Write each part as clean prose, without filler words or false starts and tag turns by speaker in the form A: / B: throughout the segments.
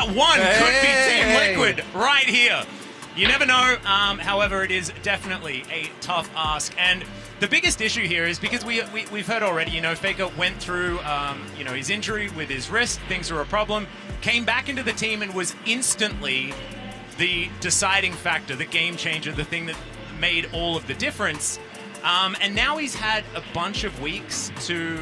A: That one could be Team Liquid right here. You never know. However, it is definitely a tough ask. And the biggest issue here is because we've heard already, you know, Faker went through, you know, his injury with his wrist. Things were a problem. Came back into the team and was instantly the deciding factor, the game changer, the thing that made all of the difference. And now he's had a bunch of weeks to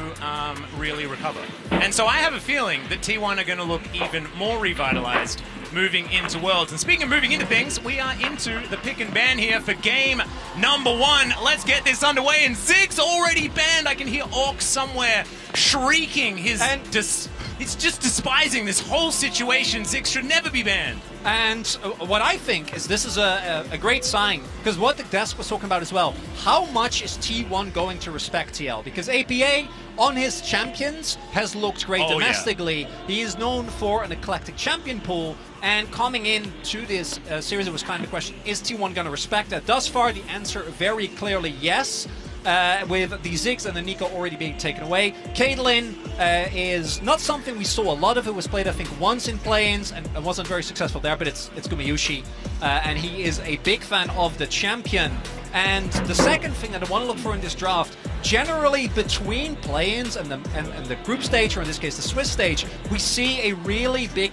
A: really recover. And so I have a feeling that T1 are going to look even more revitalized moving into Worlds. And speaking of moving into things, we are into the pick and ban here for game number 1. Let's get this underway. And Ziggs already banned. I can hear Orc somewhere shrieking his... It's just despising this whole situation. Ziggs should never be banned.
B: And what I think is this is a great sign, because what the desk was talking about as well, how much is T1 going to respect TL? Because APA on his champions has looked great domestically. Yeah. He is known for an eclectic champion pool, and coming into this series, it was kind of a question, is T1 going to respect that? Thus far, the answer very clearly yes. With the Ziggs and the Nico already being taken away. Caitlyn is not something we saw a lot of. It was played, I think, once in play-ins and wasn't very successful there, but it's Gumayusi, and he is a big fan of the champion. And the second thing that I want to look for in this draft, generally between play-ins and the group stage, or in this case the Swiss stage, we see a really big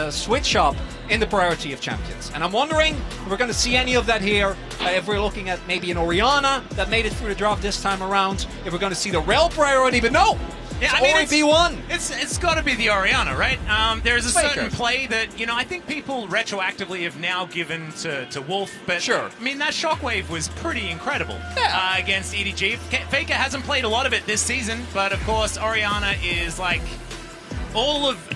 B: switch up in the priority of champions. And I'm wondering if we're going to see any of that here, if we're looking at maybe an Orianna that made it through the draft this time around, if we're going to see the Rel priority, but no! Yeah, I mean, B1.
A: It's got to be the Orianna, right? There's a certain play that, you know, I think people retroactively have now given to Wolf, but
B: sure.
A: I mean, that shockwave was pretty incredible against EDG. Faker hasn't played a lot of it this season, but of course, Orianna is like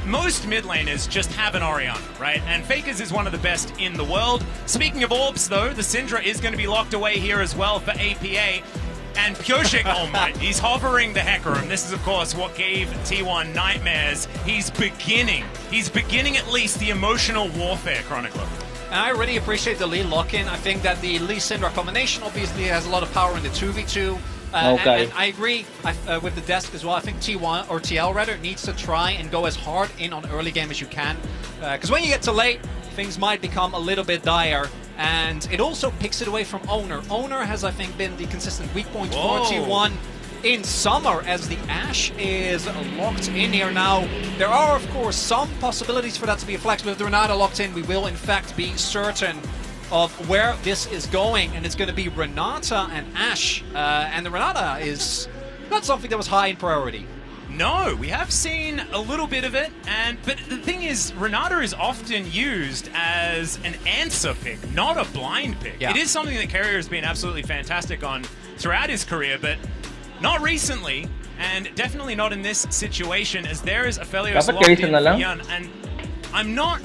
A: most mid laners just have an Orianna, right? And Faker's is one of the best in the world. Speaking of orbs, though, the Syndra is going to be locked away here as well for APA. And Pyosik, oh my, he's hovering the Hecarim. This is, of course, what gave T1 nightmares. He's beginning at least the emotional warfare, Chronicler.
B: And I really appreciate the Lee lock-in. I think that the Lee Syndra combination obviously has a lot of power in the 2v2. And I agree with the desk as well. I think T1, or TL rather, needs to try and go as hard in on early game as you can. Because when you get to late, things might become a little bit dire. And it also picks it away from Owner. Owner has, I think, been the consistent weak point for T1 in summer, as the Ashe is locked in here now. There are, of course, some possibilities for that to be a flex, but if they're not locked in, we will, in fact, be certain of where this is going. And it's going to be Renata and Ashe. And the Renata is not something that was high in priority.
A: No, we have seen a little bit of it, but the thing is, Renata is often used as an answer pick, not a blind pick. Yeah. It is something that Carrier has been absolutely fantastic on throughout his career, but not recently, and definitely not in this situation, as there is Aphelios locked in for Yun, and I'm not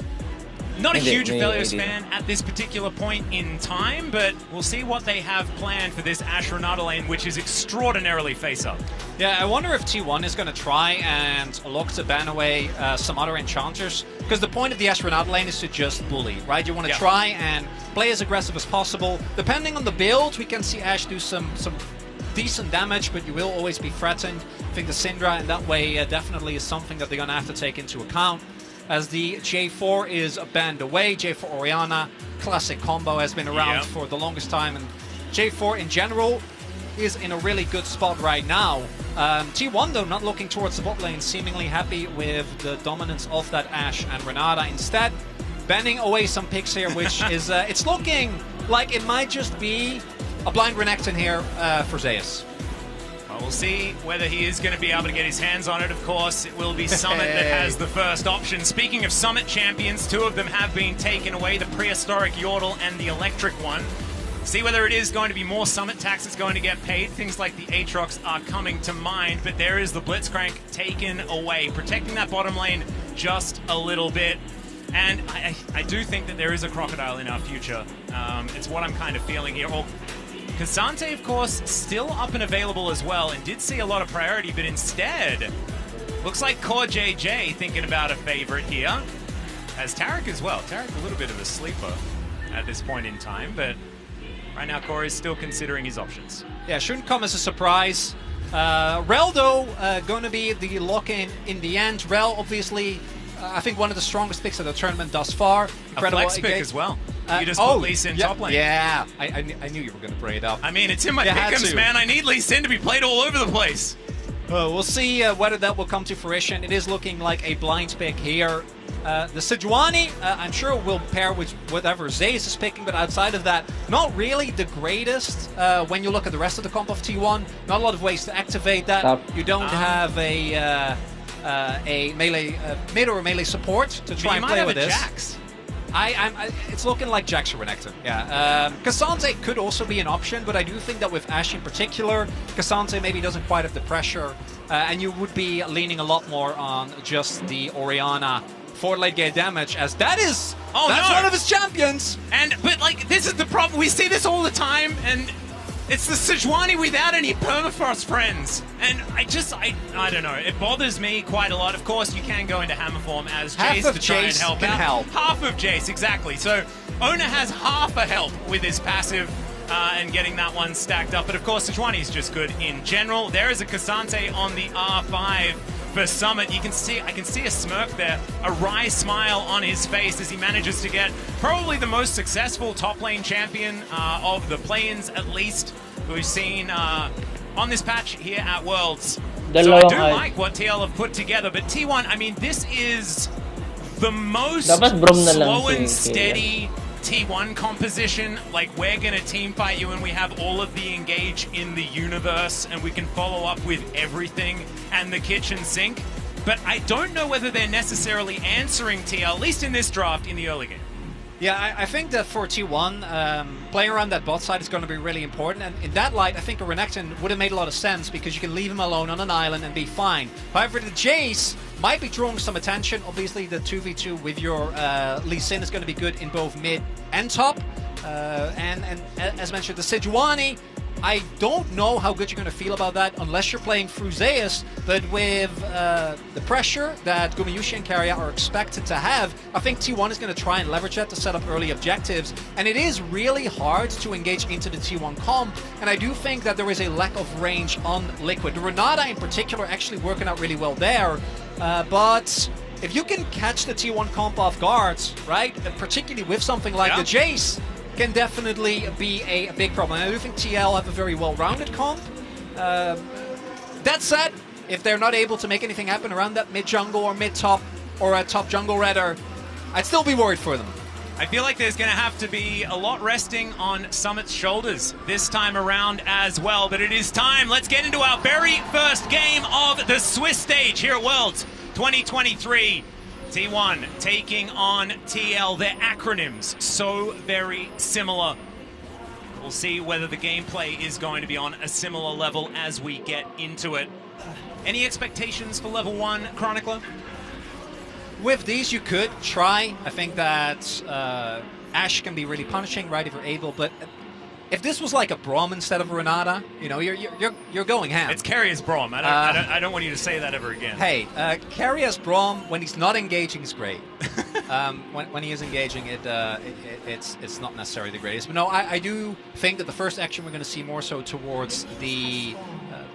A: a huge Aphelios fan at this particular point in time, but we'll see what they have planned for this Ashe Renata lane, which is extraordinarily face-up.
B: Yeah, I wonder if T1 is going to try and look to ban away some other enchanters, because the point of the Ashe Renata lane is to just bully, right? You want to try and play as aggressive as possible. Depending on the build, we can see Ashe do some decent damage, but you will always be threatened. I think the Syndra in that way definitely is something that they're going to have to take into account. As the J4 is banned away, J4 Orianna, classic combo, has been around for the longest time, and J4 in general is in a really good spot right now. T1 though not looking towards the bot lane, seemingly happy with the dominance of that Ashe and Renata. Instead, banning away some picks here, which is it's looking like it might just be a blind Renekton here for Zeus.
A: We'll see whether he is going to be able to get his hands on it. Of course, it will be Summit that has the first option. Speaking of Summit champions, two of them have been taken away, the prehistoric Yordle and the electric one. See whether it is going to be more Summit tax that's going to get paid. Things like the Aatrox are coming to mind, but there is the Blitzcrank taken away, protecting that bottom lane just a little bit. And I do think that there is a Crocodile in our future. It's what I'm kind of feeling here. K'Sante, of course, still up and available as well, and did see a lot of priority, but instead, looks like Core JJ thinking about a favorite here. As Taric as well. Taric a little bit of a sleeper at this point in time, but right now Core is still considering his options.
B: Yeah, shouldn't come as a surprise. Rel, though, going to be the lock-in the end. Rel, obviously, I think one of the strongest picks of the tournament thus far. Incredible
A: a flex pick as well. You just put Lee Sin top lane.
B: Yeah, I knew you were going to bring it up.
A: I mean, it's in my pick'ems, man. I need Lee Sin to be played all over the place.
B: We'll see whether that will come to fruition. It is looking like a blind pick here. The Sejuani, I'm sure will pair with whatever Zeus is picking, but outside of that, not really the greatest when you look at the rest of the comp of T1. Not a lot of ways to activate that. You don't have a melee mid or melee support to try and play with this.
A: Jax.
B: It's looking like Jax or Renekton. Yeah. Cassante could also be an option, but I do think that with Ashe in particular, Cassante maybe doesn't quite have the pressure, and you would be leaning a lot more on just the Orianna for late game damage, as that's one of his champions.
A: But like, this is the problem. We see this all the time, and it's the Sejuani without any permafrost friends. And I don't know. It bothers me quite a lot. Of course, you can go into hammer form as Jace to try and help out. Half of Jace, exactly. So Ona has half a help with his passive and getting that one stacked up. But of course, Sejuani is just good in general. There is a Cassante on the R5 for Summit. I can see a smirk there, a wry smile on his face as he manages to get probably the most successful top lane champion of the play-ins, at least, we've seen on this patch here at Worlds. So I do like what TL have put together, but T1, I mean, this is the most slow and steady T1 composition. Like, we're gonna team fight you and we have all of the engage in the universe and we can follow up with everything and the kitchen sink. But I don't know whether they're necessarily answering TL, at least in this draft, in the early game.
B: Yeah, I think that for T1, playing around that bot side is going to be really important. And in that light, I think a Renekton would have made a lot of sense because you can leave him alone on an island and be fine. However, the Jace might be drawing some attention. Obviously, the 2v2 with your Lee Sin is going to be good in both mid and top. And as mentioned, the Sejuani, I don't know how good you're going to feel about that unless you're playing through Zeus, but with the pressure that Gumayusi and Keria are expected to have, I think T1 is going to try and leverage that to set up early objectives, and it is really hard to engage into the T1 comp, and I do think that there is a lack of range on Liquid. The Renata in particular actually working out really well there, but if you can catch the T1 comp off guard, right, and particularly with something like the Jace, can definitely be a big problem. I do think TL have a very well-rounded comp. That said, if they're not able to make anything happen around that mid-jungle or mid-top, or a top jungle rather, I'd still be worried for them.
A: I feel like there's going to have to be a lot resting on Summit's shoulders this time around as well. But it is time. Let's get into our very first game of the Swiss stage here at Worlds 2023. T1 taking on TL. Their acronyms so very similar. We'll see whether the gameplay is going to be on a similar level as we get into it. Any expectations for level 1, Chronicler?
B: With these, you could try. I think that Ashe can be really punishing, right, if you're able, but if this was like a Braum instead of a Renata, you know, you're going ham.
A: It's Keria's Braum. I don't want you to say that ever again.
B: Hey, Keria's Braum, when he's not engaging, is great. When he is engaging, it's not necessarily the greatest. But no, I do think that the first action we're going to see more so towards the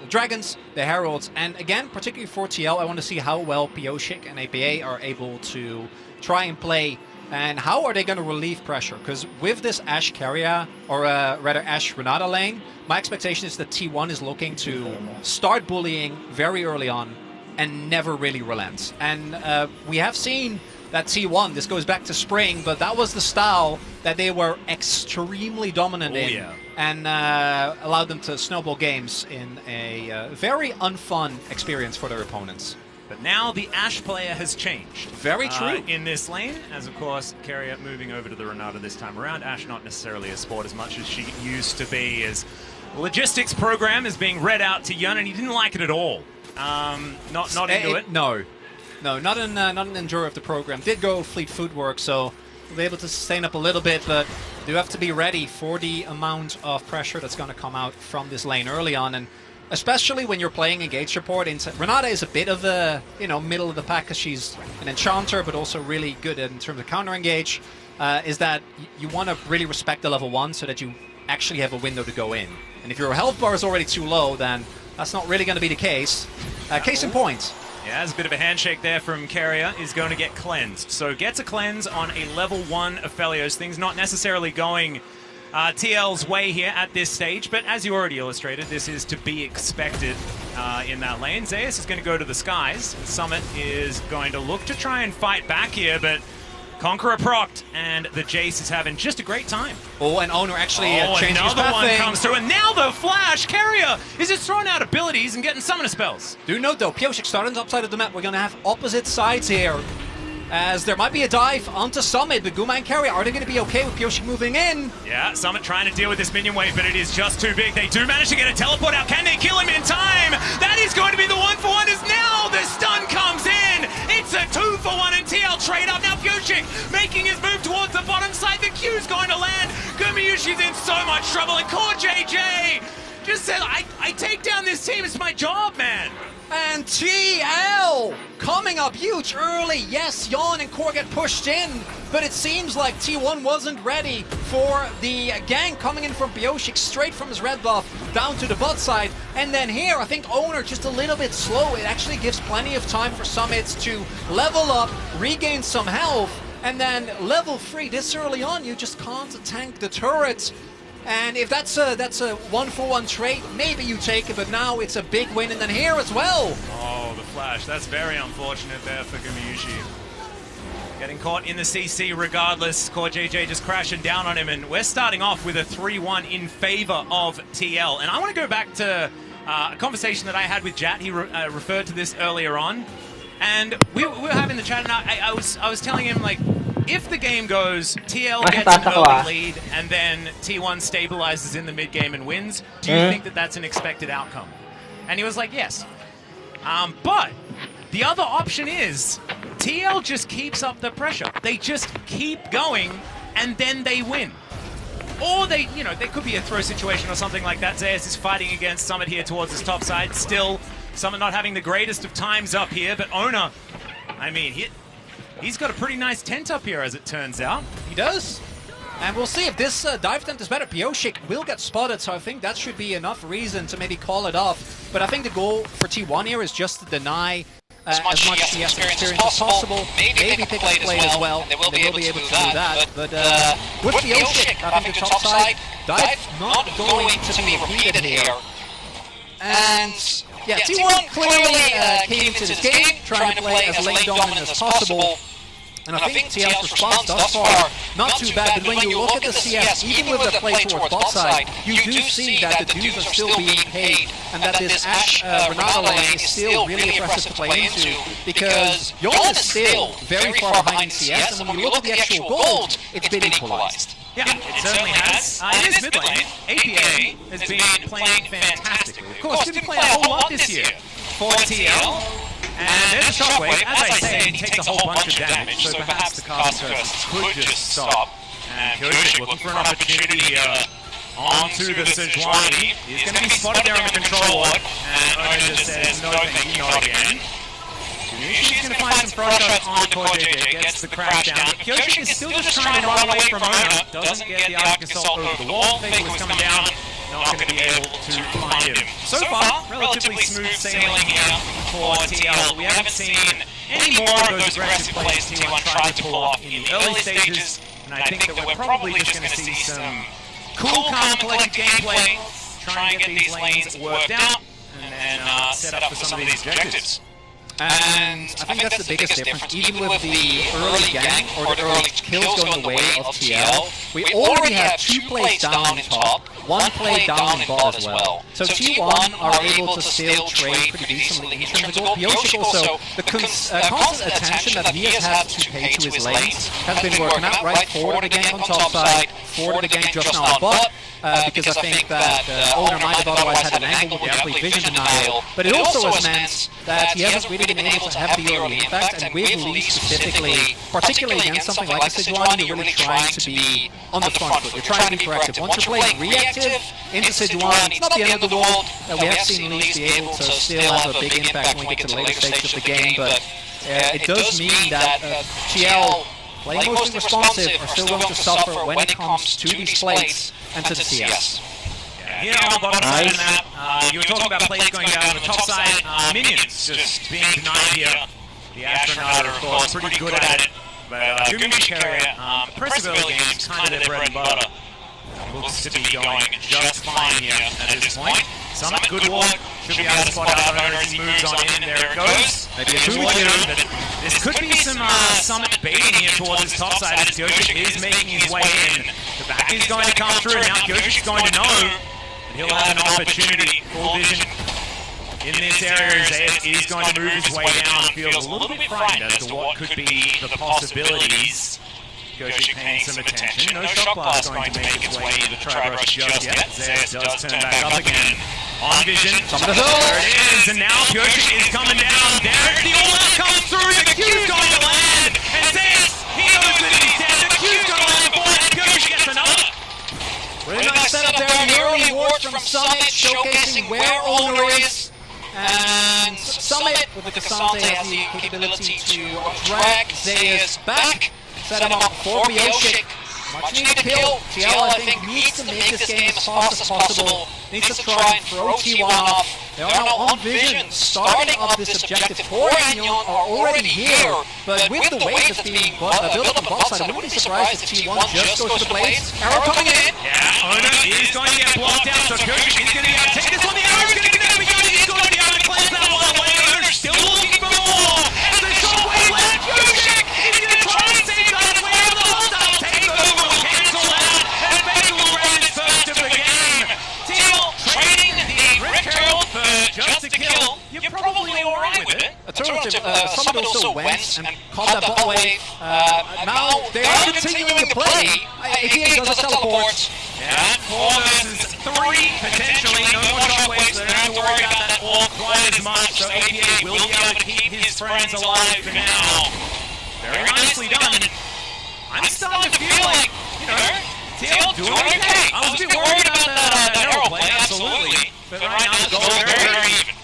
B: Dragons, the Heralds, and again, particularly for TL, I want to see how well Pyosik and APA are able to try and play. And how are they going to relieve pressure? Because with this Ashe Keria, or rather Ashe Renata lane, my expectation is that T1 is looking to start bullying very early on and never really relent. And we have seen that T1, this goes back to spring, but that was the style that they were extremely dominant in and allowed them to snowball games in a very unfun experience for their opponents.
A: But now the Ashe player has changed.
B: Very true.
A: In this lane, as of course, Keria moving over to the Renata this time around. Ashe not necessarily a sport as much as she used to be, as logistics program is being read out to Yun, and he didn't like it at all. Not into it.
B: No, not an enjoyer of the program. Did go fleet footwork, so we'll be able to sustain up a little bit, but do have to be ready for the amount of pressure that's going to come out from this lane early on, and especially when you're playing engage support. Renata is a bit of a, middle of the pack because she's an enchanter, but also really good in terms of counter engage. Is that you want to really respect the level 1 so that you actually have a window to go in. And if your health bar is already too low, then that's not really going to be the case. Case in point.
A: Yeah, there's a bit of a handshake there from Keria. Is going to get cleansed. So gets a cleanse on a level 1 Aphelios. Things not necessarily going TL's way here at this stage, but as you already illustrated, this is to be expected in that lane. Zeus is going to go to the skies. Summit is going to look to try and fight back here, but Conqueror procced, and the Jace is having just a great time.
B: Oh, and Owner actually changing his
A: another one
B: pathing.
A: comes through, and now the flash! Keria is just throwing out abilities and getting summoner spells.
B: Do note though, Pyosik starting top side of the map. We're going to have opposite sides here, as there might be a dive onto Summit, but Guma and Keria, are they going to be okay with Pyosik moving in?
A: Yeah, Summit trying to deal with this minion wave, but it is just too big. They do manage to get a teleport out. Can they kill him in time? That is going to be the 1-for-1 as now the stun comes in. It's a 2-for-1 and TL trade up. Now Pyosik making his move towards the bottom side. The Q's going to land. Gumayushi's in so much trouble, and Core JJ just said, I take down this team. It's my job, man.
B: And TL coming up huge early. Yes, Yawn and Core get pushed in, but it seems like T1 wasn't ready for the gank coming in from Pyosik straight from his red buff down to the bot side. And then here, I think Owner just a little bit slow. It actually gives plenty of time for Summits to level up, regain some health, and then level 3 this early on. You just can't tank the turret. And if that's a 1-for-1 trade, maybe you take it, but now it's a big win. And then here as well.
A: Oh, the flash. That's very unfortunate there for Gumayushi. Getting caught in the CC regardless. Core JJ just crashing down on him, and we're starting off with a 3-1 in favor of TL. And I want to go back to a conversation that I had with Jat. He referred to this earlier on. And we were having the chat, and I was telling him, like, if the game goes, TL gets an early lead, and then T1 stabilizes in the mid-game and wins, do you think that that's an expected outcome? And he was like, yes. But the other option is TL just keeps up the pressure. They just keep going, and then they win. Or they, you know, there could be a throw situation or something like that. Zeus is fighting against Summit here towards his top side. Still, Summit not having the greatest of times up here, but Owner, I mean, he's got a pretty nice tent up here, as it turns out.
B: He does. And we'll see if this dive tent is better. Pyosik will get spotted, so I think that should be enough reason to maybe call it off. But I think the goal for T1 here is just to deny as much CS experience as possible. Maybe pick up plate as well. They will be able to do that. But with Pyosik, I think the top side dive not going to be repeated here. And yeah, T1 clearly came into this game trying to play as lane dominant as possible. And I think TL's response thus far, not too bad, but when you look at the CS, even with the play towards bot side, you do see that the dues are still being paid, and that this Ashe Renata lane is still really impressive to play into, because Yawn is still very far behind in CS, and when you look at the actual gold, it's been equalized.
A: Yeah, it certainly has. In this mid lane, APA has been playing fantastically. Of course, didn't play a whole lot this year for TL. And there's a shockwave. As I say, he takes a whole bunch of damage, so perhaps the Cast Curse could just stop. And Pyosik looking for an opportunity here. Onto the Sejuani. He's going to be spotted there on the control ward. And Owner just says, no thank you, not again. Gumayushi's going to find some throw shots on Core JJ, gets the crash down. Pyosik is still just trying to run away from Owner. Doesn't get the Arctic Assault over the wall. Faker was coming down. Not going to be able to find him. So far, relatively smooth sailing here for TL. We haven't seen any more of those aggressive plays T1 tried to pull off in the early stages, and I think that we're probably just going to see some cool, calm, collected gameplay, try and get these lanes worked out, and then set up for some of these objectives.
B: And I think that's the biggest difference, even with the early gank or the early kills going the way of TL, we already have 2 plays down in top, 1 play down in bot as well. So T1 are able to still trade pretty decently in terms of gold. Pyosik also, the constant attention that he has had to pay to his lanes has been working out, right? Forward the gank on top side, forward the gank just now on bot, because I think that Owner might have otherwise had an angle with the vision denial, but it also has meant that he hasn't really been able to have the early impact, and with Lee specifically, particularly against something like a Sejuani, you're really trying to be on the front foot. You're trying to be proactive. Once you're playing reactive into Sejuani, it's not the end of the world. We have seen Lee be able to still have a big impact when we get to the later stages of the game, but it does mean that TL, playing mostly responsive, are still going to suffer when it comes to these plates and to the CS.
A: here on the bottom side of the map, you were talking about plays going down on the top side. Minions just being denied here. The Astronaut, of course, pretty good at it. But Gumi Carrier, Principality Games, kind of their bread and butter. Looks to be going just fine here at this point. Summit, good work. Should be able to spot out as he moves on in. There it goes. Maybe a 2-2. This could be some Summit baiting here towards his top side as Gojik is making his way in. The back is going to come through. Now Gojik's going to know that he'll have an opportunity. Full vision in this area. Zeus is going to move his way down. Feels a little bit frightened as to what could be the possibilities. Gojik paying some attention. No shock blast going to make its way into the Tri-Brush just yet. Zeus does turn back up again. On vision. There it is. And now Gojik is coming down. There's the all-out comes through. The Q's going to land. And Zeus, he knows that he's dead. The Q's going to land for it. Gojik gets another.
B: Really nice setup there. An early ward from Summit showcasing where Owner is. And Summit with the Cassante has the capability to drag Zeus back. Set him up for Bioshik. Much needed kill. TL, I think, needs to make this game as fast as possible. Needs to try and throw T1 off. They are now on vision, starting up this objective. Core and Yon are already here. But with the wave that's being built on the bot side, I wouldn't be surprised if T1 just goes to the blades. Arrow coming in.
A: Yeah, Owner is going to get blocked out, so Gojik is going to be able to take this one. The arrow's going to connect with Yon. He's going to be able to cleanse that one away. Owner still looking for more. And the shockwave left. Gojik is going to try and save that wave. The hostile takeover will cancel that. And Baker will grab his first of the game. TL trading the Rip Herald for just a kill. You're probably alright with it.
B: Alternative, Summit also went and caught that bot wave. Now they are continuing to play. APA does a teleport.
A: Yeah, 4 versus 3 potentially. No more shockwaves, so they don't have to worry about that all quite as much. So APA will be able to keep his friends alive for now. Very nicely done. I'm starting to feel like, you know, TL doing okay. I was a bit worried about that arrow play, absolutely. But right now the goal is very even.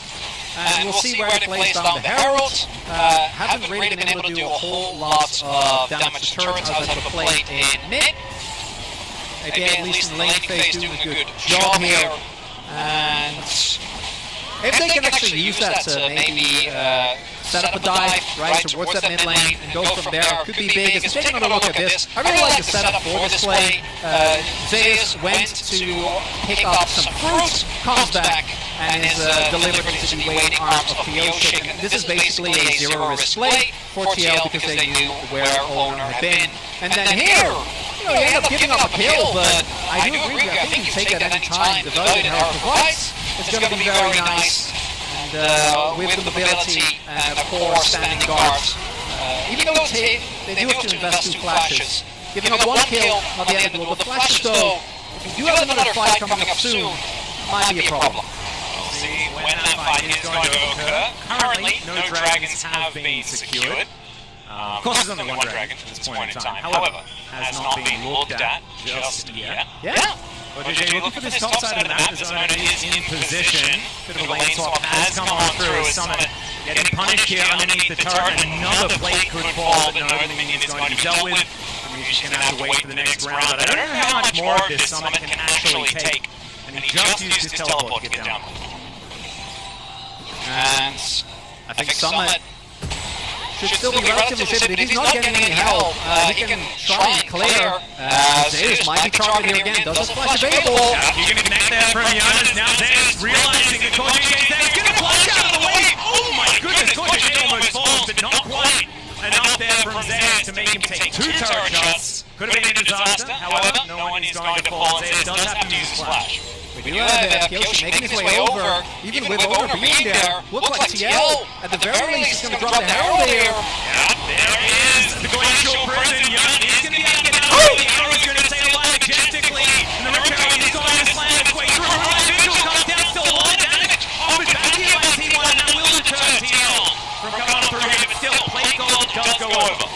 B: And we'll see where it plays down the Herald. Haven't really been able to do a whole lot of damage to turrets outside of the plate in mid. Again, at least in the lane phase, doing a good job here. And if they can actually use that to maybe set up a dive right towards that mid lane and go from there, could be big. As we take another look at this, I really like the setup for this play. Zeus went to pick up some fruit, comes back, and is delivered into the waiting arms of Bioshik. And this is basically a zero-risk play for TL because they knew where Owner had been. And then here, you end up giving up a kill, but I do agree. I think you take it at any time. The value that Herald provides is going to be very nice. And with the mobility and, of course, standing guards. Even though they do have to invest 2 flashes, giving up 1 kill, not the end of the world. The flashes, though, if you do have another fight coming up soon, might be a problem.
A: We'll see when that fight is going to occur. Currently, no dragons have been secured. Of course, there's only one dragon at this point in time. However, has not been looked at just yet.
B: Yeah.
A: But JJ, looking for this top side of the map, as Owner is in position. Bit of a lane swap has come on through as Summit getting punished here underneath the turret. Another plate could fall, but no minion is going to be dealt with. He's going to have to wait for the next round. But I don't know how much more of this Summit can actually take. And he just used his teleport to get down.
B: And I think Summit should still be relatively safe, but if he's not getting any help, he can try and clear. Zeus might be targeted here again, doesn't flash available.
A: You can connect there from Giannis, now Zeus realizing that Kojik is there, he's going to flash out of the way! Oh my goodness, Kojik almost falls, but not quite enough there from Zeus to make him take 2 turret shots. Could have been a disaster, however, no one is going to fall, Zeus does have to use Flash.
B: We do have Kyoshi making his way over, even with Owner being there. Looks like TL, at the very least, is going to drop the Herald here.
A: Yeah, there is the Glacial Prison. Yun is going to be able to get out of the way. The arrow is going to sail by majestically. And the Rip Herald is going to slam its way through. Right, Vigil comes down, still a lot of damage. Off his back here by T1, and that will deter TL from coming on through here. But still, plate gold does go over.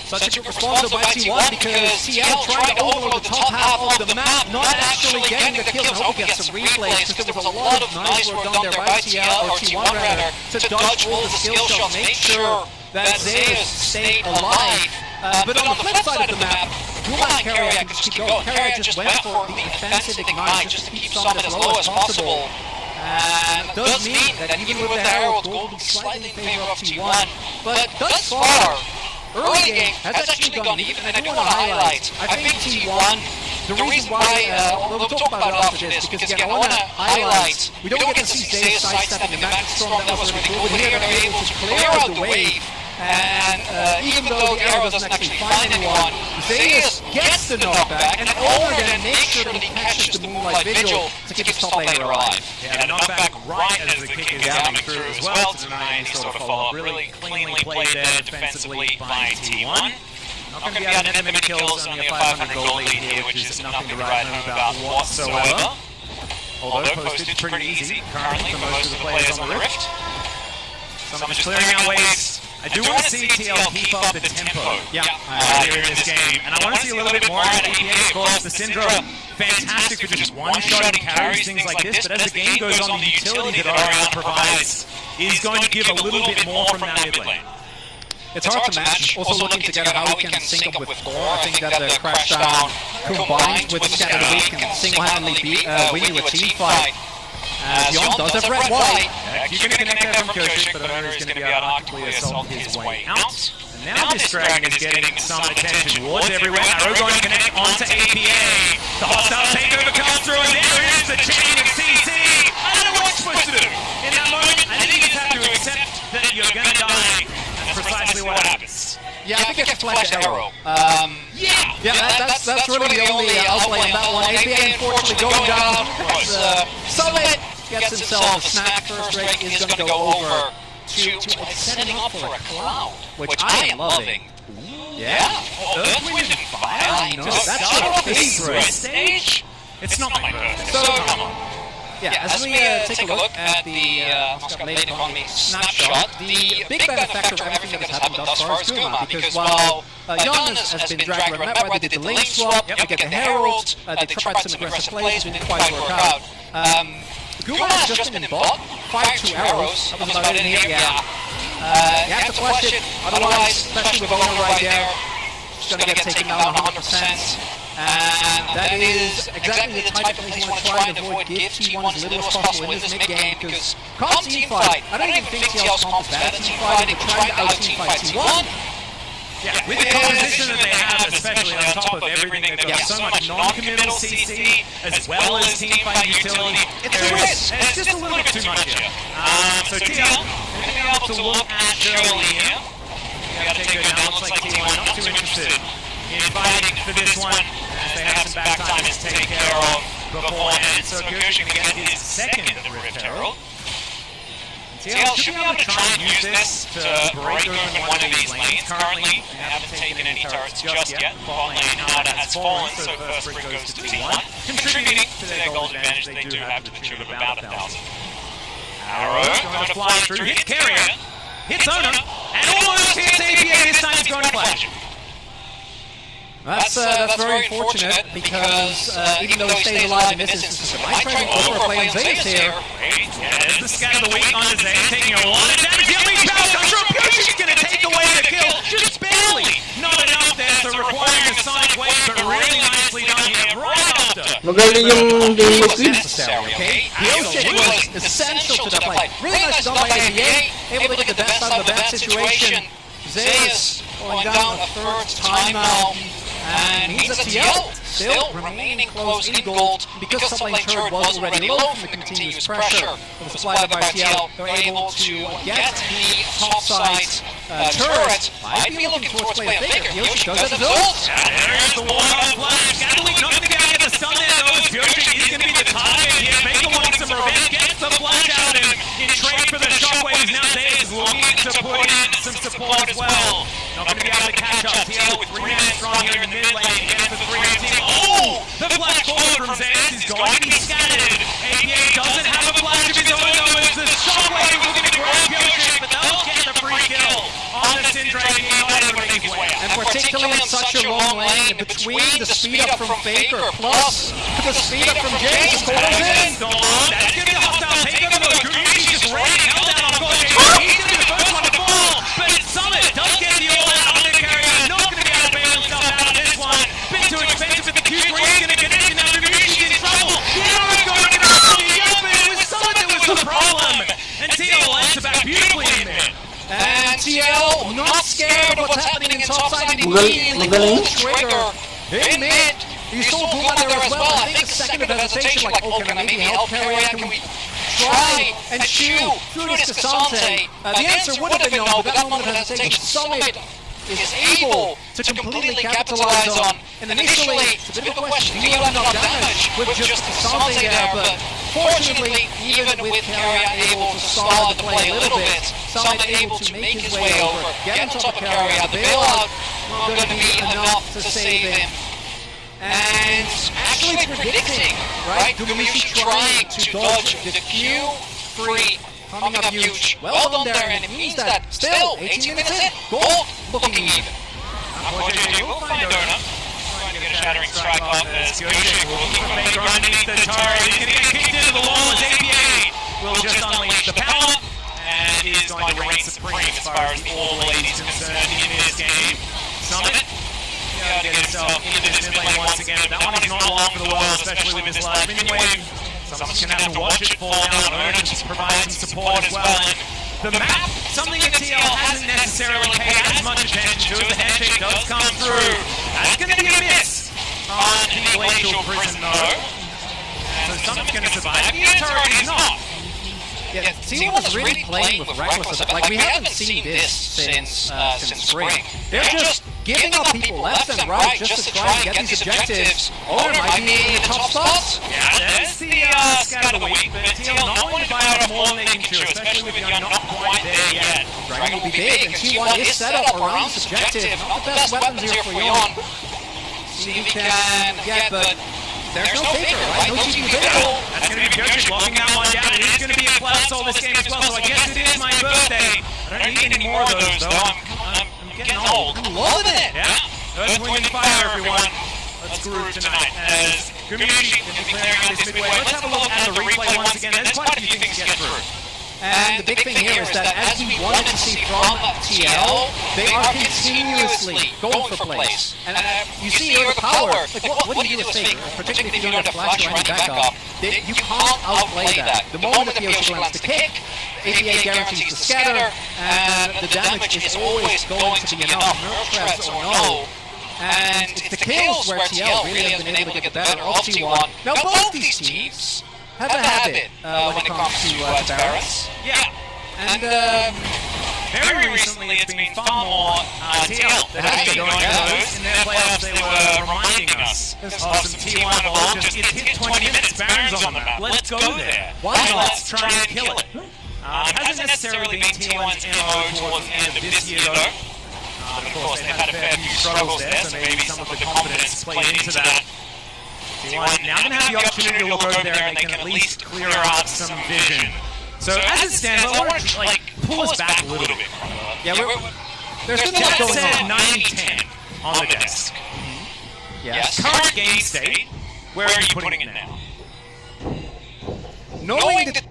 B: Such a good response by T1 because TL tried to overload the top half of the map, not actually getting the kills. I hope he gets some replays because there was a lot of nice work done there by TL, or T1 rather, to dodge all the skill shots, make sure that Zeus stayed alive. But on the flip side of the map, Gulag Carrier can just keep going. Carrier just went for the defensive ignite just to keep Summit as low as possible. And it does mean that even with the Herald, Gold is slightly in favor of T1. But thus far, early game has actually gone even, and I do want to highlight, I think T1, the reason why, we'll talk about it after this, because again, I want to highlight, we don't get to see Zayas sidestepping the Magnet Storm, that was really cool, but here they're able to clear out the wave. And even though the arrow doesn't actually find anyone, Zayas gets the knockback, and Owner then makes sure that he catches the Moonlight Vigil to keep his top laner alive.
A: Yeah, the knockback right as the kick is coming through as well to deny any sort of follow-up. Really cleanly played there defensively by T1. Not going to be able to net many kills, only a 500 gold lead here, which is nothing to write home about whatsoever. Although postage pretty easy currently for most of the players on the Rift. Some just clearing out waves. I do want to see TL keep up the tempo here in this game, and I want to see a little bit more out of APA. Of course, the Syndra, fantastic for just one-shotting carries, things like this, but as the game goes on, the utility that Orion provides is going to give a little bit more from that mid lane.
B: It's hard to match. Also looking together how we can sync up with Thor. I think that the Crashdown combined with Scatter the Weak can single-handedly win you a team fight. Yon does have red white.
A: You're going to connect there from Koshik, but Owner is going to be able to actively assault his way out. And now this Dragon is getting some attention. Wards everywhere. Arrow going to connect onto APA. The hostile takeover comes through, and there is the chain of CC. I don't know what you're supposed to do. In that moment, I think you just have to accept that you're going to die. That's precisely what happens.
B: Yeah, I think it's Flash Arrow. That's really the only outplay on that one. APA unfortunately going down. Summit gets himself a snack. First rate is going to go over to setting up for a Cloud, which I am loving. Yeah?
A: Earthwind and Fire?
B: That's your favorite
A: stage? It's not my birthday, so come on.
B: Yeah, as we take a look at the late economy snapshot, the big benefactor of everything that has happened thus far is Guma, because while Yon has been dragged around the map, they did the lane swap, they get the Herald, they tried some aggressive plays, didn't quite work out. Guma has just been in bot, fired 2 arrows, that was about it in here, you have to flash it, otherwise, especially with Owner right there, it's going to get taken down 100%. And that is exactly the type of things you want to try and avoid. Give T1 as little as possible in this mid-game, because comp teamfight, I don't even think TL's comp is bad at teamfighting, but trying to out-teamfight T1.
A: Yeah, with the composition that they have, especially on top of everything, they've got so much non-committal CC, as well as teamfight utility. It's just a little bit too much here. So TL, going to be able to look at Shirley here. You got to take her down, looks like T1 not too interested in fighting for this one, as they have some back time to take care of beforehand. So Koshik again his second Rift Herald. TL should be able to try and use this to break open one of these lanes. Currently, they haven't taken any turrets just yet. Bot lane Nada has fallen, so first brick goes to T1, contributing to their gold advantage they do have to the tune of about 1,000. Arrow going to fly through, hits Carrier, hits Owner, and almost hits APA. This time he's going to flash.
B: That's very unfortunate, because even though he stays alive in this instance, I try to over play on Zayas here.
A: There's the Scatter the Weak on Zayas, taking a lot of damage. The only power comes from Koshik, going to take away the kill, just barely. Not enough there, so requiring a sonic wave, but really nicely done here, right after.
C: Magaling yung game of
B: Necessary, okay? Koshik was essential to that fight. Really nice done by APA, able to get the best out of the bad situation. Zayas going down a third time now. And he's a TL, still remaining close in gold, because top lane turret was already low from the continuous pressure that was applied by TL. They're able to get the top side turret. Might be looking towards play of Faker. Yoshi does have his ult.
A: There's the one-on flash. Gatling not going to be able to get the stun there, though. Yoshi is going to be the target here. Faker wants some revenge, gets the flash out of him in trade for the shockwaves. Now Zayas is looking to put in some support as well. Not going to be able to catch up. TL with 3 men strong here in the mid lane against the 3-man team. Oh! The flash forward from Zayas is going to be scattered. APA doesn't have a flash of his own, though. It's the shockwave looking to grab Koshik, but they'll get the free kill on the Syndra. Not able to make his way out.
B: And particularly in such a long lane, between the speed up from Faker plus the speed up from James, Cole's in.
A: That's going to be a hostile takeover, though. Guruji just ran held down on Koshik. He's going to be the first one to fall, but Summit does get the all-out on the carrier. Not going to be able to bail himself out of this one. Bit too expensive.
B: topside
C: Google
B: immediately.
C: in.
B: Trigger in mid. You saw Guma there as well. I think a second of hesitation, like, oh, can I maybe help Carrier? Can we try and chew through this Cassante? The answer would have been no, but that moment of hesitation, Summit is able to completely capitalize on. And initially, it's a bit of a question, do you have enough damage with just Cassante there? But fortunately, even with Carrier able to stall the play a little bit, Summit able to make his way over, get on top of Carrier. The bailout not going to be enough to save him. And actually predicting, right, Gumayusi trying to dodge the Q3 coming up huge. Well done there, and it means that still 18 minutes in, gold looking even.
D: Unfortunately, we'll find Donut. Trying to get a shattering strike off as Gojek looking for Faker underneath the turret. He's going to get kicked into the wall as APA will just unleash the power and is going to reign supreme as far as the All Ladies concerned in this game. Summit. To get himself into this mid lane once again. That one is not long for the world, especially with this large minion wave. Someone's going to have to watch it fall down. Ona just provides some support as well. And the map, something that TL hasn't necessarily paid as much attention to as the handshake does come through. That's going to be a miss on the Glacial Prison though. So someone's going to survive. The turret is not.
B: Yeah, T1 is really playing with Reckless. Like, we haven't seen this since spring. They're just giving up people left and right just to try and get these objectives. Owner might be in the top spots.
D: Yeah, there's the scatter of the week, but TL not going to bite off more than they can chew, especially when you're not quite there yet.
B: Dragon will be big, and T1 is set up around this objective. Not the best weapons here for Yon. See if he can get, but there's no Faker, right? No TP available.
A: That's going to be Gojek locking that one down. It is going to be a Cloud Soul this game as well, so I guess it is my birthday. I don't need any more of those, though. I'm getting old.
B: I'm loving it!
A: Yeah. Earth, Wind, and Fire, everyone. Let's groove tonight as Gumayusi will be clearing out this midway. Let's have a look at the replay once again. There's quite a few things to get through.
B: And the big thing here is that as we wanted to see from TL, they are continuously going for plays. And you see here the power. Like, what do you do with Faker? Particularly if you don't have flash or any backup. You can't outplay that. The moment that Yoshi lands the kick, APA guarantees the scatter, and the damage is always going to be enough. Nerf traps or no. And it's the kills where TL really has been able to get the better of T1. Now both these teams have a habit when it comes to Barons.
D: Yeah.
B: And
A: very recently, it's been far more TL that has been going to those. In their playoffs, they were reminding us of some T1 evolve. Just it's hit 20 minutes, Barons on the map. Let's go there.
B: Why not?
A: Let's try and kill it. Hasn't necessarily been T1's MO towards the end of this year, though. But of course, they've had a fair few struggles there, so maybe some of the confidence played into that. T1 now going to have the opportunity to look over there and they can at least clear out some vision. So as it stands, I want to like pull us back a little bit.
B: yeah, there's been a lot
A: That
B: going
A: said
B: on.
A: 90-10 on the desk.
B: Yes.
A: Current game state, where are you putting it now?
B: Knowing that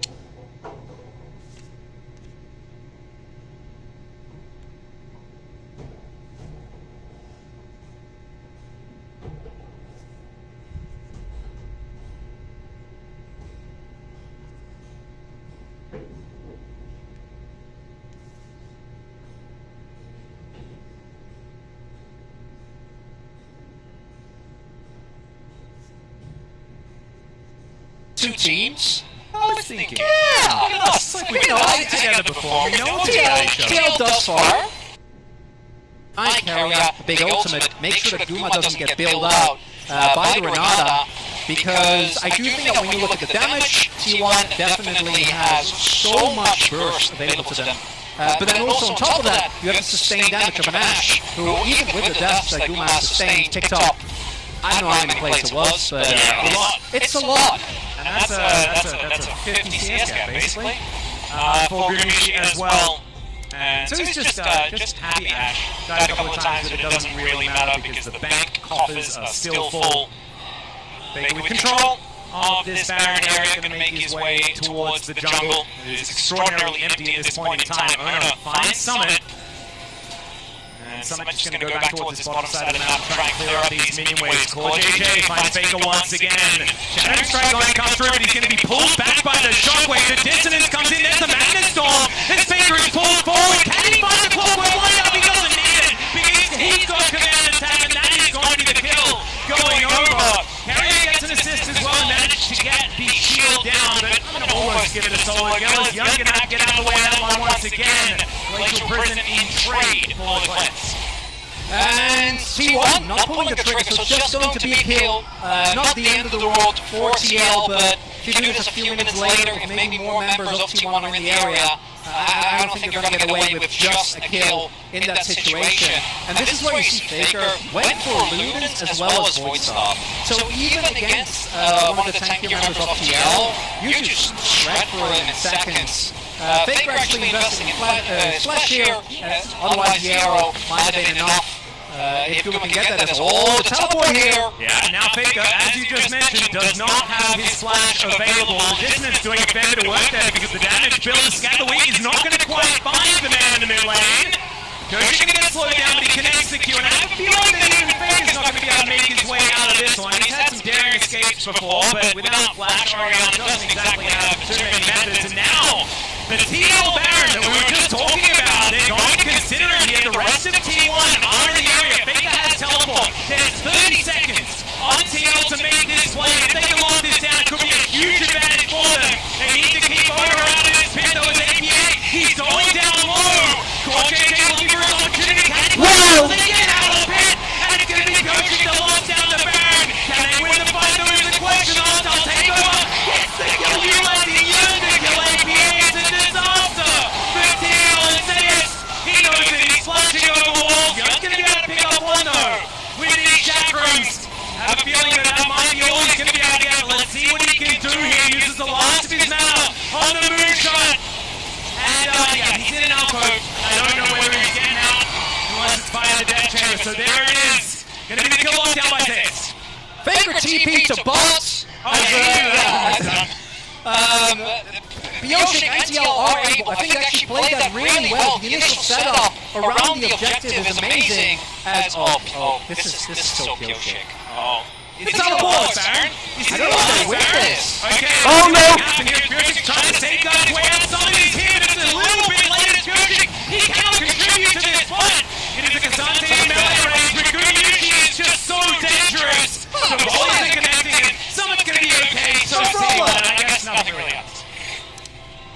B: two teams.
A: I was thinking.
B: Yeah.
A: Look at us. Like we've played together before. We know what
B: TL thus far. I carry a big ultimate. Make sure that Guma doesn't get bailed out by the Renata. Because I do think that when you look at the damage, T1 definitely has so much burst available to them. But then also on top of that, you have the sustained damage of an Ashe, who even with the deaths that Guma has sustained, picked up. I don't know how many plays it was, but it's a lot.
A: And that's a 50 CS gap, basically. For Gumayusi as well. And so he's just happy Ashe. Died a couple of times, but it doesn't really matter because the bank coffers are still full. Faker with control of this Baron area, going to make his way towards the jungle. It is extraordinarily empty at this point in time. Ona finds Summit. And Summit's just going to go back towards this bottom side of the map, try and clear up these minion waves. Core JJ finds Faker once again. Shadow Strike going to come through, but he's going to be pulled back by the shockwave. The dissonance comes in, there's the Magnet Storm. As Faker is pulled forward, can he find the clockwork wind up? He doesn't need it, because he's give it a solo. Gillis Young gonna have to get out of the way of that one once again. Glacial Prison in trade for the cleanse.
B: And T1 not pulling the trigger, so just going to be a kill. Not the end of the world for TL, but if you do this a few minutes later, if maybe more members of T1 are in the area, I don't think you're going to get away with just a kill in that situation. And this is where you see Faker went for Ludens as well as Voidstaff. So even against one of the tankier members of TL, you just shred for him in seconds. Faker actually investing in Flash here, otherwise the arrow might have been enough. If you can get that as all, the teleport here.
A: Yeah, now Faker, as you just mentioned, does not have his flash available. The Dissonance doing a fair bit of work there because the damage build to Scatter the Weak is not going to quite find the man in the mid lane. Kojic going to get slowed down, but he connects the Q, and I have a feeling that even Faker's not going to be able to make his way out of this one. He's had some daring escapes before, but without flash, Orion doesn't exactly have too many methods, and now the TL Baron that we were just talking about, they're going to consider it here. The rest of T1 are in the area. Faker has teleport. There's 30 seconds on TL to make this play. If they can lock this down, it could be a huge advantage for them. They need to keep over out of this pit. That was APA. He's going down low. JJ looking for his opportunity. Can he get out of the pit? And it's going to be Kojic to lock down the Baron. Can they win the fight? There is a question. I'll take over. Gets the kill. You let the young to kill APA. It's a disaster for TL and Zeus. He knows that he's flashing over the wall. Young's going to be able to pick up one though. With these chakrams. I have a feeling that might be all he's going to be able to get. Let's see what he can do here. Uses the last of his mana on the moonshot. And yeah, he's in an alcove. I don't know whether he's getting out unless it's via the death chamber. So there it is. Going to be the kill locked down by Zeus.
B: Faker TP to bots. Bioshik and TL are able. I think they actually played that really well. The initial setup around the objective is amazing. As this is so Bioshik.
A: It's on the board, Baron.
B: I don't know if they win this.
A: Okay.
C: Oh no!
A: Bioshik trying to safeguard his way out. Somebody's here, but it's a little bit late as Bioshik. He cannot contribute to this fight. It is a Kazante melee range, but Guryushi is just so dangerous. The rollers are connecting, and someone's going to be okay. So but I guess nothing really happens.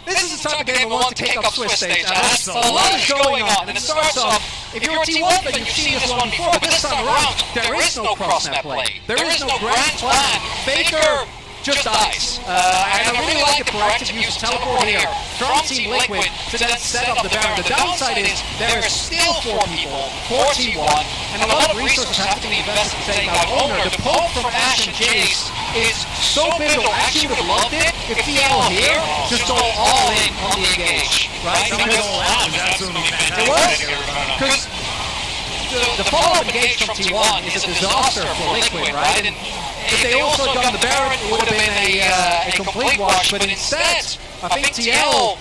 B: This is the type of game we want to kick off Swiss stage. A lot is going on, and it starts off. If you're a T1 fan, you've seen this one before, but this time around, there is no cross-map play. There is no grand plan. Faker just dies. And I really like the proactive use of teleport here from Team Liquid to then set up the Baron. The downside is there is still 4 people for T1, and a lot of resources have to be invested to take out Owner. The poke from Ash and Jace is so pivotal. I actually would have loved it if TL here just go all in on the engage, right? It was, because the follow-up engage from T1 is a disaster for Liquid, right? And if they also had done the Baron, it would have been a complete wash, but instead, I think TL,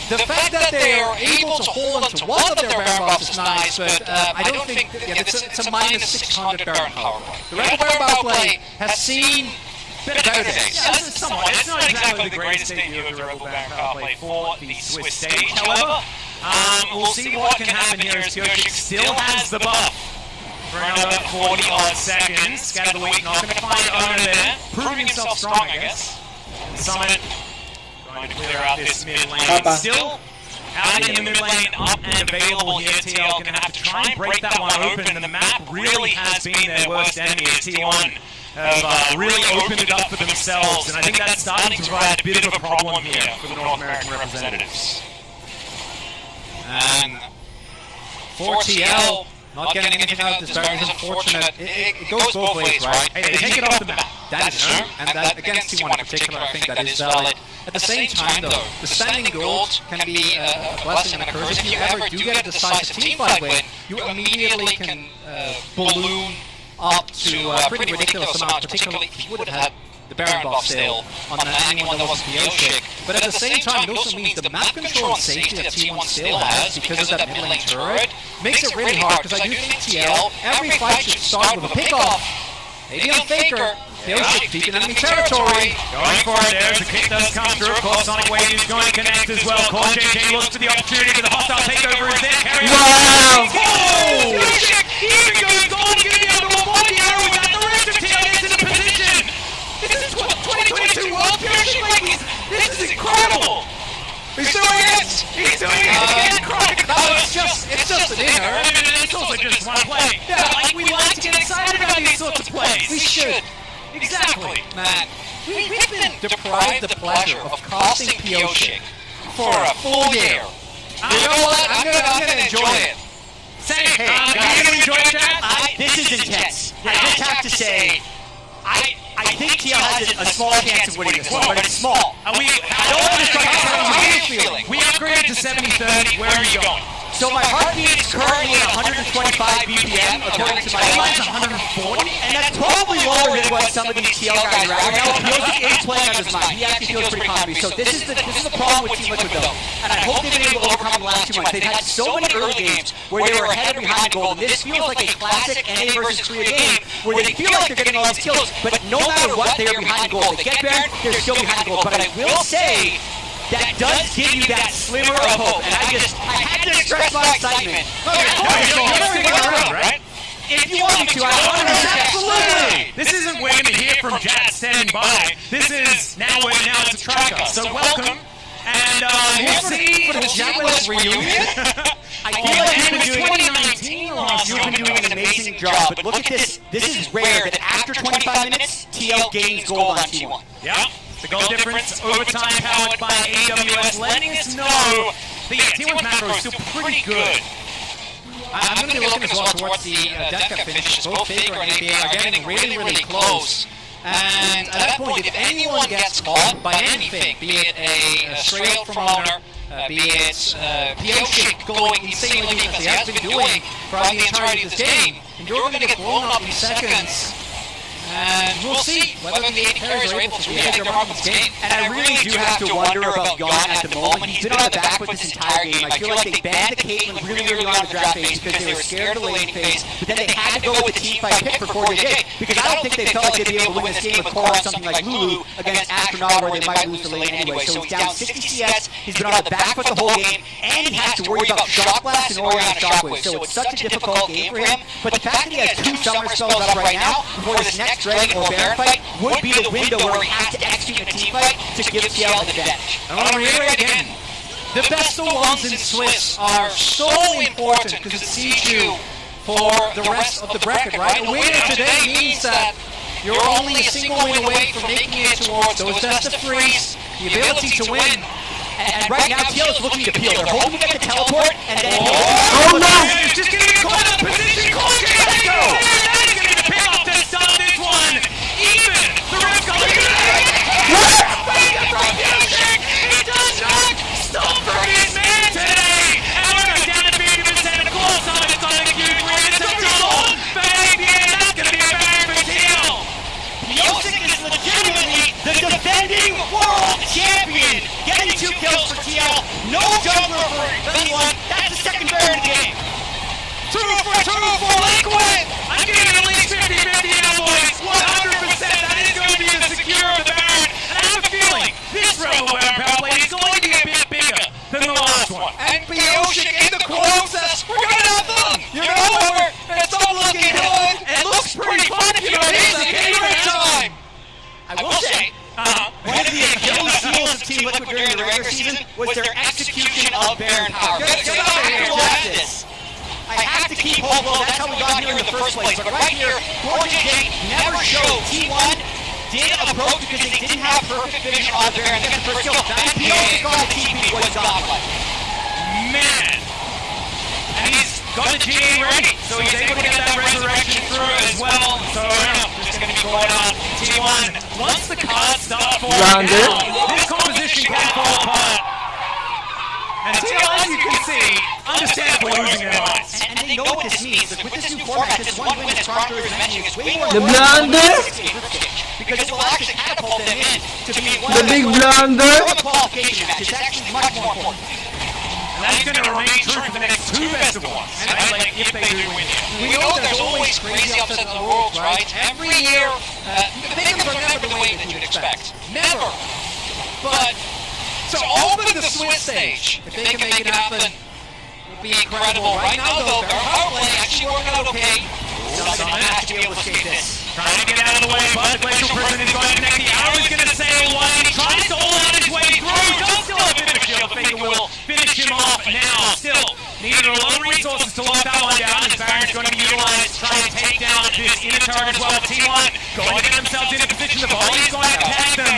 B: the fact that they are able to hold onto one of their Baron buffs is nice, but I don't think, it's a minus 600 Baron power play. The Rebel Baron power play has seen better days.
A: It's not exactly the greatest debut of the Rebel Baron power play for the Swiss stage, however. We'll see what can happen here as Kojic still has the buff for another 40-odd seconds. Scatter the Weak not going to find Owner there, proving himself strong, I guess. And Summit going to clear out this mid lane. Still out in the mid lane, up and available here. TL going to have to try and break that one open, and the map really has been their worst enemy as T1 have really opened it up for themselves, and I think that's starting to provide a bit of a problem here for the North American representatives.
B: And for TL, not getting anything out of this Baron is unfortunate. It goes both ways, right?
A: Hey, they take it off the map.
B: That is true, and that against T1 in particular, I think that is valid. At the same time, though, the standing gold can be a blessing and a curse. If you ever do get a decisive teamfight win, you immediately can balloon up to a pretty ridiculous amount, particularly if you would have had the Baron buff still on anyone that wasn't Bioshik. But at the same time, it also means the map control and safety that T1 still has, because of that mid lane turret, makes it really hard, because I do think TL, every fight should start with a pickoff. Maybe on Faker, Bioshik deep in enemy territory.
A: Going for it, there's the kick does come through. Of course, Sonic Wave is going to connect as well. JJ looks for the opportunity, but the hostile takeover is there.
C: Wow!
A: Oh! Bioshik even goes on, giving the other one body arrow. We got the rest of TL gets into position. This is 2022 World Bioshik, like this sorts of plays.
B: We should.
D: Exactly.
B: Man, we've been deprived the pleasure of casting Pyosik for a full year.
D: You know what? I'm gonna enjoy it.
A: Say, are you gonna enjoy that?
E: This is intense. I just have to say, I think TL has a small chance of winning this one, but it's small.
A: Are we?
E: I don't want to start
D: How are you
E: feeling.
D: feeling?
A: We upgraded to 70-30. Where are you going?
E: So my heartbeat is currently at 125 BPM, according to my
A: Mine's
E: watch.
A: 140.
E: And that's probably lower than what some of these TL guys are at right now. Pyosik is playing on his mind. He actually feels pretty confident. So this is the problem with Team Liquid though. And I hope they've been able to overcome in the last 2 months. They've had so many early games where they were ahead or behind the goal. And this feels like a classic NA versus Korea game where they feel like they're getting all these kills, but no matter what, they are behind the goal. They get Baron, they're still behind the goal. But I will say, that does give you that sliver of hope. And I had to express my excitement.
A: You're sticking around, right?
E: If you want me to, I want to.
A: Absolutely. This isn't we're gonna hear from Jat standing by. This is now it's a tracker. So welcome. And we'll see
B: For the Jatless reunion?
E: I feel like
A: it
E: you've
A: was
E: been doing
A: 2019 last
E: You've been doing an amazing job, but look at this. This is rare that after 25 minutes, TL gains gold on T1.
A: Yeah. The goal difference, overtime powered by AWS, letting us know the T1's macro is still pretty good.
B: I'm going to be looking as well towards the death cap finishes. Both Faker and APA are getting really, really close. And at that point, if anyone gets caught by anything, be it a straight out from owner, be it Pyosik going insanely deep as he has been doing throughout the entirety of this game, and you're going to get blown up in seconds. And we'll see whether the 8 carries are able to really make their mark on this game.
E: And I really do have to wonder about Yon at the moment. He's been on the back foot this entire game. I feel like they banned the Caitlyn really early on in the draft phase because they were scared of the lane phase. But then they had to go with the team fight pick for Corey J because I don't think they felt like they'd be able to win this game with Core on something like Lulu against Astronaut where they might lose the lane anyway. So he's down 60 CS. He's been on the back foot the whole game. And he has to worry about Shock Blast and Orianna Shockwave. So it's such a difficult game for him. But the fact that he has 2 summer spells up right now before this next Dragon or Baron fight would be the window where he has to execute a team fight to give TL an advantage.
B: I want to reiterate again, the best of ones in Swiss are so important because it seeds you for the rest of the bracket, right? A winner today means that you're only a single win away from making it towards those best of threes, the ability to win.
E: And right now, TL is looking to peel. They're hoping to get the teleport, and then...
A: Oh no! It's just gonna get caught up position. Let's go! That's gonna be the payoff to stop this one. Even the ref going He does not stop for his man today. And we're down to 50%. Of course, on the Q3. It's a double for APA. That's gonna be a bang for TL.
E: Pyosik is legitimately the defending world champion. Getting 2 kills for TL. No jungler for anyone. That's the second Baron in the game.
A: 2 for Liquid. I'm giving it at least 50-50 now, boys. 100%. That is going to be the secure of the Baron. And I have a feeling this Rebel Baron power play is going to be a bit bigger than the last one.
B: And Pyosik in the quote says, we're going to have fun! You know what? It's all looking good! It looks pretty fun if you're amazing! Great time!
E: I will say, one of the Achilles heels of Team Liquid during the regular season was their execution of Baron power.
B: Get out of here,
E: Justice. I have to keep hope low. That's how we got here in the first place. But right here, Corey J never showed. T1 did approach because they didn't have perfect vision on the Baron. They got the first kill. Pyosik on the TP was godlike.
A: Man. And he's got the GA ready, so he's able to get that resurrection through as well. So just going to be going on. T1, once the cards start falling down, this composition can fall apart. And TL, as you can see, understandably losing their minds.
E: And they know what this means. With this new format, this one win that Chronicler is mentioning is way more
C: The blunder.
E: because it will actually catapult them in to be one
C: The big blunder.
E: of the qualification match. It's actually much more important.
A: And that's going to remain true for the next 2 best of ones, right? Like, if they do win here.
D: We know there's always crazy upsets in the world, right? Every year, things are never the way that you'd expect. Never. But to open the Swiss stage, if they can make it happen, would be incredible. Right now, though, their power play actually working out okay. Summon has to be able to escape this.
A: Trying to get out of the way, but the Glacial Prison is going to connect. The arrow is going to sail one. He tries to hold out his way through. Does still have Finish Shield. Faker will finish him off now. Still needed a lot of resources to lock that one down. As Baron's going to be utilized to try and take down like this in a turret as well. T1 going to get themselves into position. The volley's going to catch them.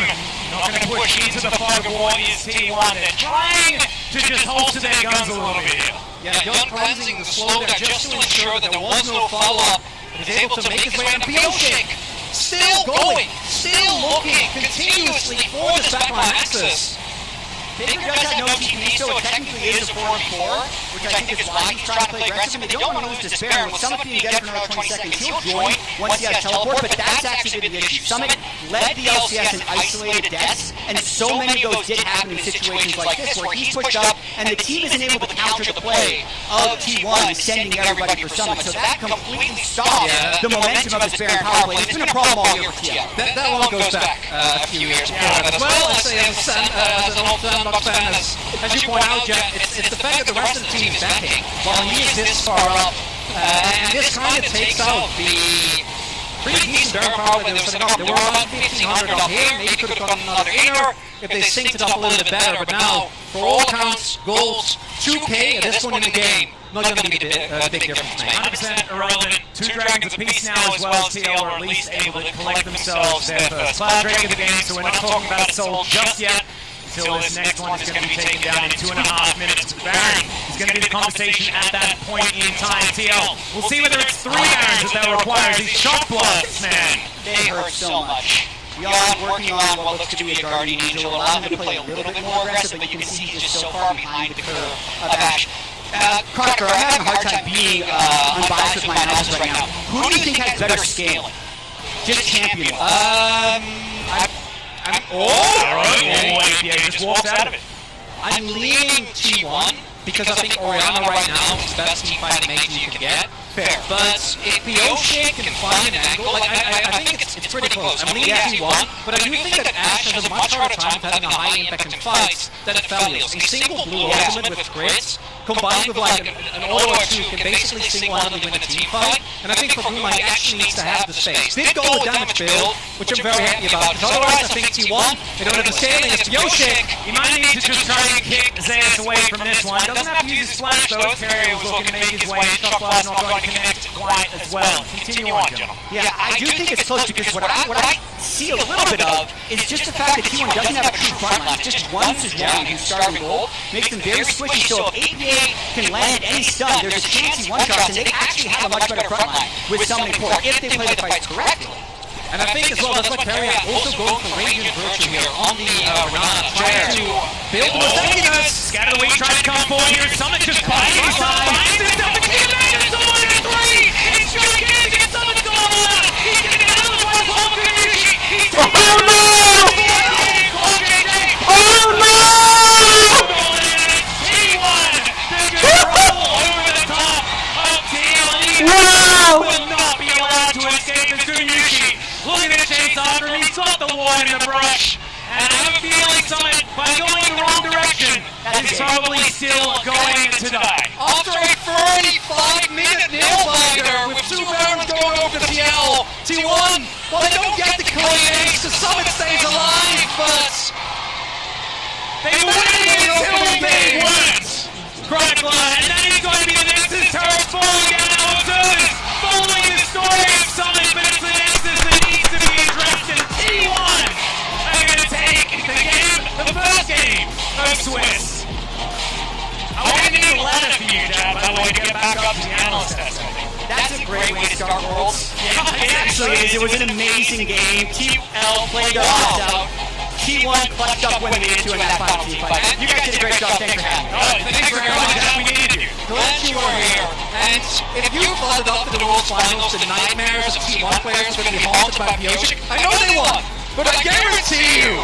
A: Not going to push into the fog of war is T1. They're trying to just holster their guns a little bit here.
B: Yeah, Yon cleansing the slow there just to ensure that there was no follow-up. He's able to make his way on Bioshik. Still going, still looking continuously for this backline access.
E: Faker does have no TP, so it technically is a 4-4, which I think is why he's trying to play aggressive, and they don't want to lose Despair. With Summit being dead for another 20 seconds, he'll join once he has teleport, but that's actually the issue. Summit led the LCS in isolated deaths, and so many of those did happen in situations like this, where he's pushed up, and the team isn't able to counter the play of T1 sending everybody for Summit, so that completely stops the momentum of Despair and power play. It's been a problem all year for TL.
B: That one goes back a few years before that as well. I say as an old Sandbox fan, as you point out, Jeff, it's the fact that the rest of the team is backing while he is this far up, and this kind of takes out the pretty decent Baron power that they were setting up. They were about 1,500 up here, maybe could have gotten another inner if they synced it up a little bit better, but now, for all accounts, goals, 2K at this point in the game, not going to be the big difference.
A: 100% irrelevant. 2 dragons apiece now, as well as TL are at least able to collect themselves their first 5 dragon of the game, so we're not talking about a soul just yet. Until this next one is going to be taken down in 2.5 minutes. Baron is going to be the conversation at that point in time. TL, we'll see whether it's 3 Barons that they'll require. These shock bloods, man.
E: They hurt so much. Yon working on what looks to be a Guardian Angel, allow him to play a little bit more aggressive, but you can see he's just so far behind the curve of Ashe. Crocker, I'm having a hard time being unbiased with my analysis right now. Who do you think has better scaling? Just champion.
A: APA just walks out of it.
B: I'm leaning T1 because I think Orianna right now is the best team fighting mage you can get.
E: Fair.
B: But if Bioshik can find an angle, like I think it's pretty close. I'm leaning T1, but I do think that Ashe has a much harder time of having a high impact in fights than Aphelios. A single blue ultimate with crits combined with like an auto or 2 can basically single-handedly win a team fight, and I think for Blue he actually needs to have the space. Did go with damage build, which I'm very happy about, because otherwise I think T1, they don't have the scaling, it's Bioshik.
A: He might need to just try and kick Zeus away from this one. Doesn't have to use his flash though. Terry was looking to make his way, and Shockblood's not going to connect quite as well. Continue on, gentlemen.
E: Yeah, I do think it's close because what I see a little bit of is just the fact that T1 doesn't have a true front line. Just one versus one who's starting gold makes them very squishy. So if APA can land any stun, there's a chance he one-shots, and they actually have a much better front line with summoning port if they play the fights correctly.
B: And I think as well, that's why Carrion also going for Radiant Virtue here on the Renata, trying to build the Zeus.
A: Scatter the weak, trying to come forward here. Summit just finds himself a team man. It's 1-3. It's gigantic. Summit's going out. He's going to get another one. He's will not be allowed to escape the Tsunyushi. Looking at Chase after him, he's got the ward in the brush. And I have a feeling Summit, by going in the wrong direction, is probably still going to die.
B: After a 35-minute nail-biter with 2 Barons going over to TL, T1, well they don't get the clean ace, the Summit stays alive, but
A: they waited until they weren't. Chronicler, and that is going to be the Nexus turret falling down our turns, following the story of Summit, but it's the Nexus that needs to be addressed, and T1 are going to take the game, the first game of Swiss. I want to need a ladder for you, Dad, by the way, to get back up to the analyst test, I think.
E: That's a great way to start Worlds.
A: Yeah,
E: It actually is. It was an amazing game. TL played their hearts out. T1 clutched up when they needed to in that final team fight. You guys did a great job. Thanks for having me.
A: Thanks very much, Dad. We needed you.
B: glad you are here. And if you followed up to the World Finals, the nightmares of T1 players are going to be haunted by Bioshik. I know they won, but I guarantee you,